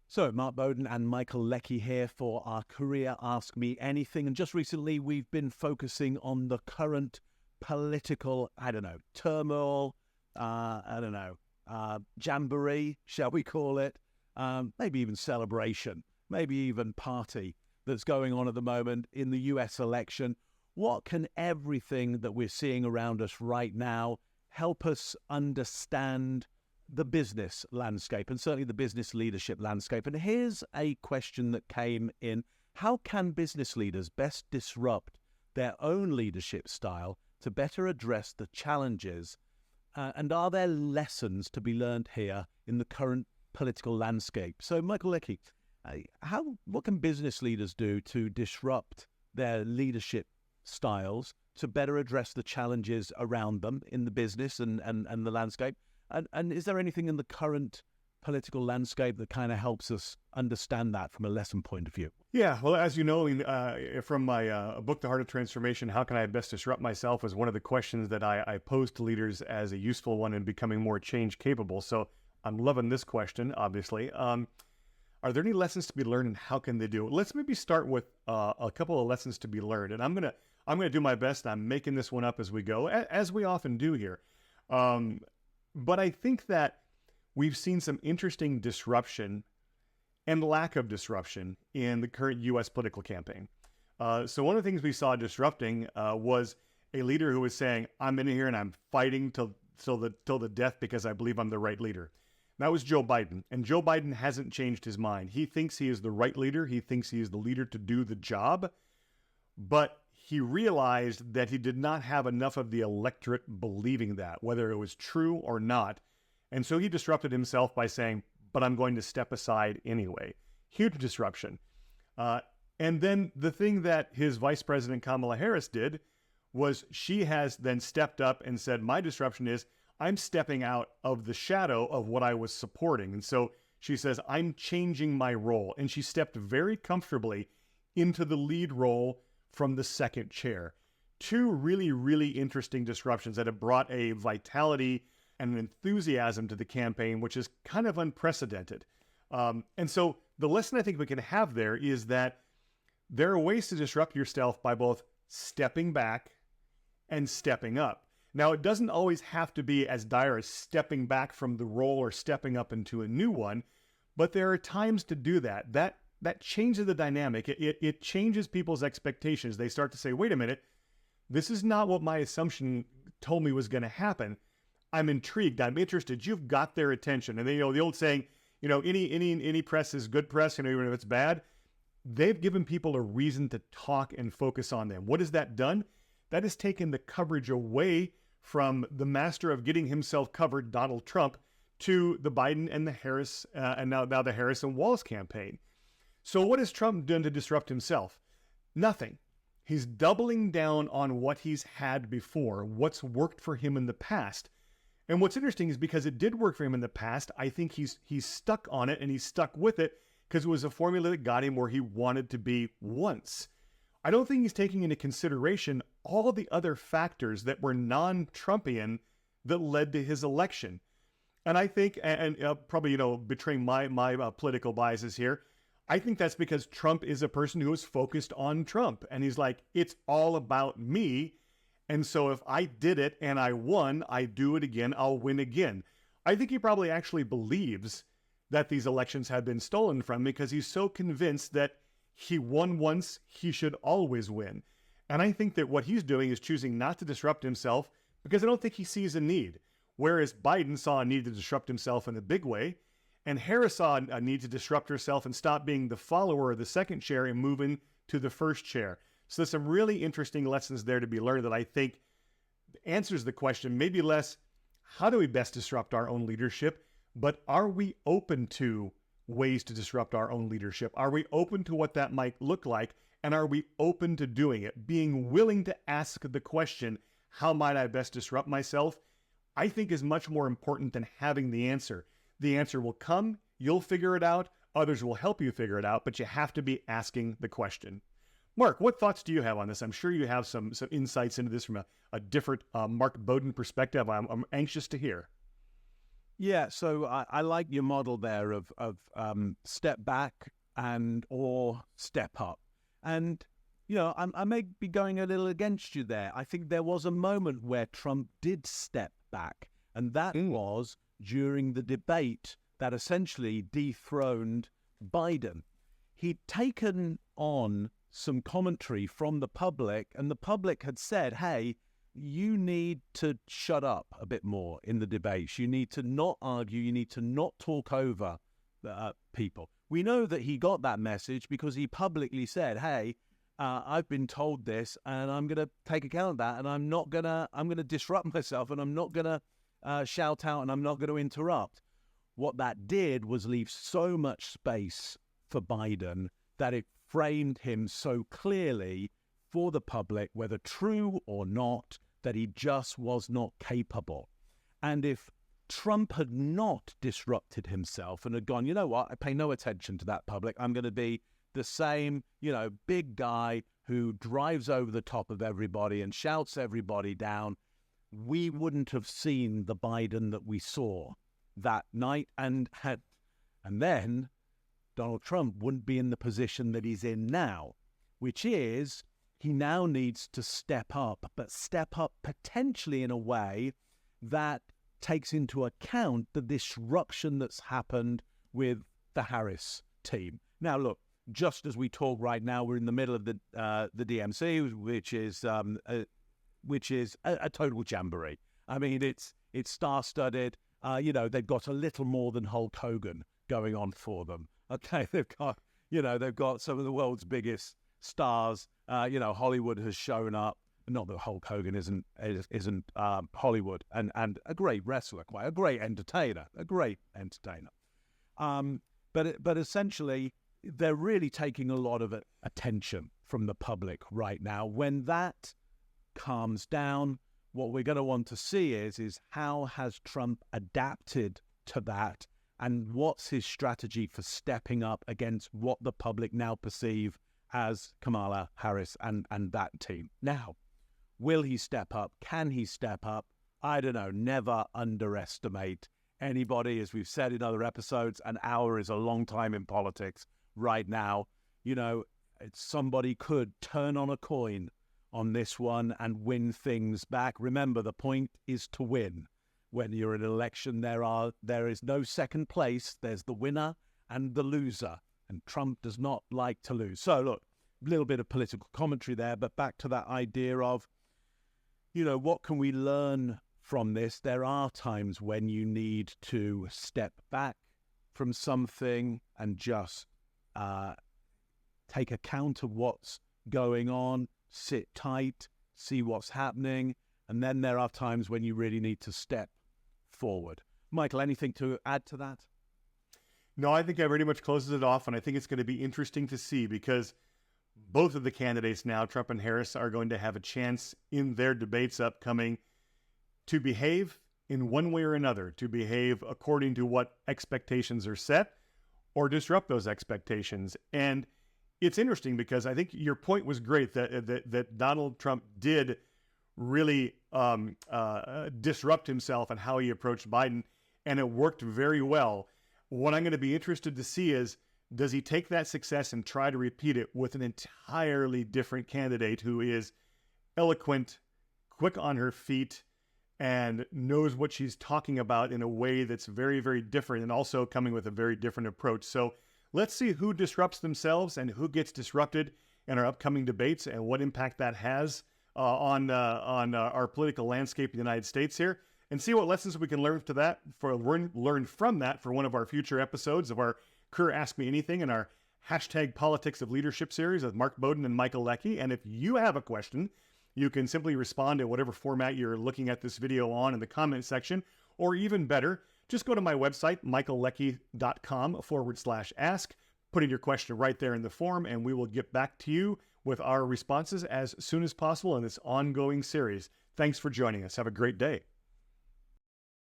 So, Mark Bowden and Michael Leckie here for our Career Ask Me Anything. And just recently, we've been focusing on the current political, turmoil, jamboree, shall we call it? Maybe even celebration, maybe even party that's going on at the moment in the US election. What can everything that we're seeing around us right now help us understand the business landscape and certainly the business leadership landscape? And here's a question that came in. How can business leaders best disrupt their own leadership style to better address the challenges? And are there lessons to be learned here in the current political landscape? So, Michael Leckie, what can business leaders do to disrupt their leadership styles to better address the challenges around them in the business and the landscape? And is there anything in the current political landscape that kind of helps us understand that from a lesson point of view? Yeah, well, as you know, from my book, The Heart of Transformation, How Can I Best Disrupt Myself, was one of the questions that I posed to leaders as a useful one in becoming more change capable. So I'm loving this question, obviously. Are there any lessons to be learned and how can they do it? Let's maybe start with a couple of lessons to be learned. And I'm gonna do my best. I'm making this one up as we go, as we often do here. But I think that we've seen some interesting disruption and lack of disruption in the current U.S. political campaign. So one of the things we saw disrupting was a leader who was saying, I'm in here and I'm fighting till the death because I believe I'm the right leader. That was Joe Biden. And Joe Biden hasn't changed his mind. He thinks he is the right leader. He thinks he is the leader to do the job. But he realized that he did not have enough of the electorate believing that, whether it was true or not. And so he disrupted himself by saying, but I'm going to step aside anyway. Huge disruption. And then the thing that his Vice President Kamala Harris did was she has then stepped up and said, my disruption is I'm stepping out of the shadow of what I was supporting. And so she says, I'm changing my role. And she stepped very comfortably into the lead role from the second chair. Two really, really interesting disruptions that have brought a vitality and an enthusiasm to the campaign, which is kind of unprecedented. And so the lesson I think we can have there is that there are ways to disrupt yourself by both stepping back and stepping up. Now, it doesn't always have to be as dire as stepping back from the role or stepping up into a new one, but there are times to do that. That changes the dynamic. It changes people's expectations. They start to say, wait a minute, this is not what my assumption told me was going to happen. I'm intrigued. I'm interested. You've got their attention. And then, the old saying, any press is good press, even if it's bad. They've given people a reason to talk and focus on them. What has that done? That has taken the coverage away from the master of getting himself covered, Donald Trump, to the Biden and the Harris, and now the Harris and Walz campaign. So what has Trump done to disrupt himself? Nothing. He's doubling down on what he's had before, what's worked for him in the past. And what's interesting is because it did work for him in the past, I think he's stuck on it and he's stuck with it because it was a formula that got him where he wanted to be once. I don't think he's taking into consideration all the other factors that were non-Trumpian that led to his election. And I think, and probably, betraying my political biases here, I think that's because Trump is a person who is focused on Trump. And he's like, it's all about me. And so if I did it and I won, I do it again, I'll win again. I think he probably actually believes that these elections have been stolen from him because he's so convinced that he won once, he should always win. And I think that what he's doing is choosing not to disrupt himself because I don't think he sees a need. Whereas Biden saw a need to disrupt himself in a big way, and Harris saw a need to disrupt herself and stop being the follower of the second chair and move into the first chair. So there's some really interesting lessons there to be learned that I think answers the question, maybe less, how do we best disrupt our own leadership? But are we open to ways to disrupt our own leadership? Are we open to what that might look like? And are we open to doing it? Being willing to ask the question, how might I best disrupt myself? I think is much more important than having the answer. The answer will come, you'll figure it out, others will help you figure it out, but you have to be asking the question. Mark, what thoughts do you have on this? I'm sure you have some insights into this from a different Mark Bowden perspective. I'm anxious to hear. Yeah, so I like your model there of step back and or step up. And, I may be going a little against you there. I think there was a moment where Trump did step back, and that was during the debate that essentially dethroned Biden. He'd taken on some commentary from the public, and the public had said, hey, you need to shut up a bit more in the debates. You need to not argue. You need to not talk over people. We know that he got that message because he publicly said, hey, I've been told this and I'm going to take account of that, and I'm going to disrupt myself, and I'm not going to shout out, and I'm not going to interrupt. What that did was leave so much space for Biden that it framed him so clearly for the public, whether true or not, that he just was not capable. And if Trump had not disrupted himself and had gone, you know what, I pay no attention to that public, I'm going to be the same, big guy who drives over the top of everybody and shouts everybody down, we wouldn't have seen the Biden that we saw that night. And then Donald Trump wouldn't be in the position that he's in now, which is he now needs to step up, but step up potentially in a way that takes into account the disruption that's happened with the Harris team. Now, look, just as we talk right now, we're in the middle of the DMC, which is a total jamboree. I mean, it's star-studded. They've got a little more than Hulk Hogan going on for them. Okay, they've got some of the world's biggest stars. Hollywood has shown up. Not that Hulk Hogan isn't Hollywood, and a great wrestler, quite a great entertainer. But essentially, they're really taking a lot of attention from the public right now. When that calms down, what we're going to want to see is how has Trump adapted to that, and what's his strategy for stepping up against what the public now perceive as Kamala Harris and that team. Now, will he step up? Can he step up? I don't know. Never underestimate anybody. As we've said in other episodes, an hour is a long time in politics right now. Somebody could turn on a coin on this one and win things back. Remember, the point is to win. When you're in an election, there is no second place. There's the winner and the loser. And Trump does not like to lose. So, look, a little bit of political commentary there, but back to that idea of, what can we learn from this? There are times when you need to step back from something and just take account of what's going on, sit tight, see what's happening, and then there are times when you really need to step forward. Michael, anything to add to that? No, I think that pretty much closes it off, and I think it's going to be interesting to see because both of the candidates now, Trump and Harris, are going to have a chance in their debates upcoming to behave in one way or another, to behave according to what expectations are set or disrupt those expectations. And it's interesting because I think your point was great that Donald Trump did really disrupt himself and how he approached Biden, and it worked very well. What I'm going to be interested to see is, does he take that success and try to repeat it with an entirely different candidate who is eloquent, quick on her feet, and knows what she's talking about in a way that's very, very different, and also coming with a very different approach. So let's see who disrupts themselves and who gets disrupted in our upcoming debates, and what impact that has on our political landscape in the United States here, and see what lessons we can learn from that for one of our future episodes of our Career Ask Me Anything in our hashtag Politics of Leadership series with Mark Bowden and Michael Leckie. And if you have a question, you can simply respond in whatever format you're looking at this video on in the comment section, or even better, just go to my website, michaelleckie.com/ask, put in your question right there in the form, and we will get back to you with our responses as soon as possible in this ongoing series. Thanks for joining us. Have a great day.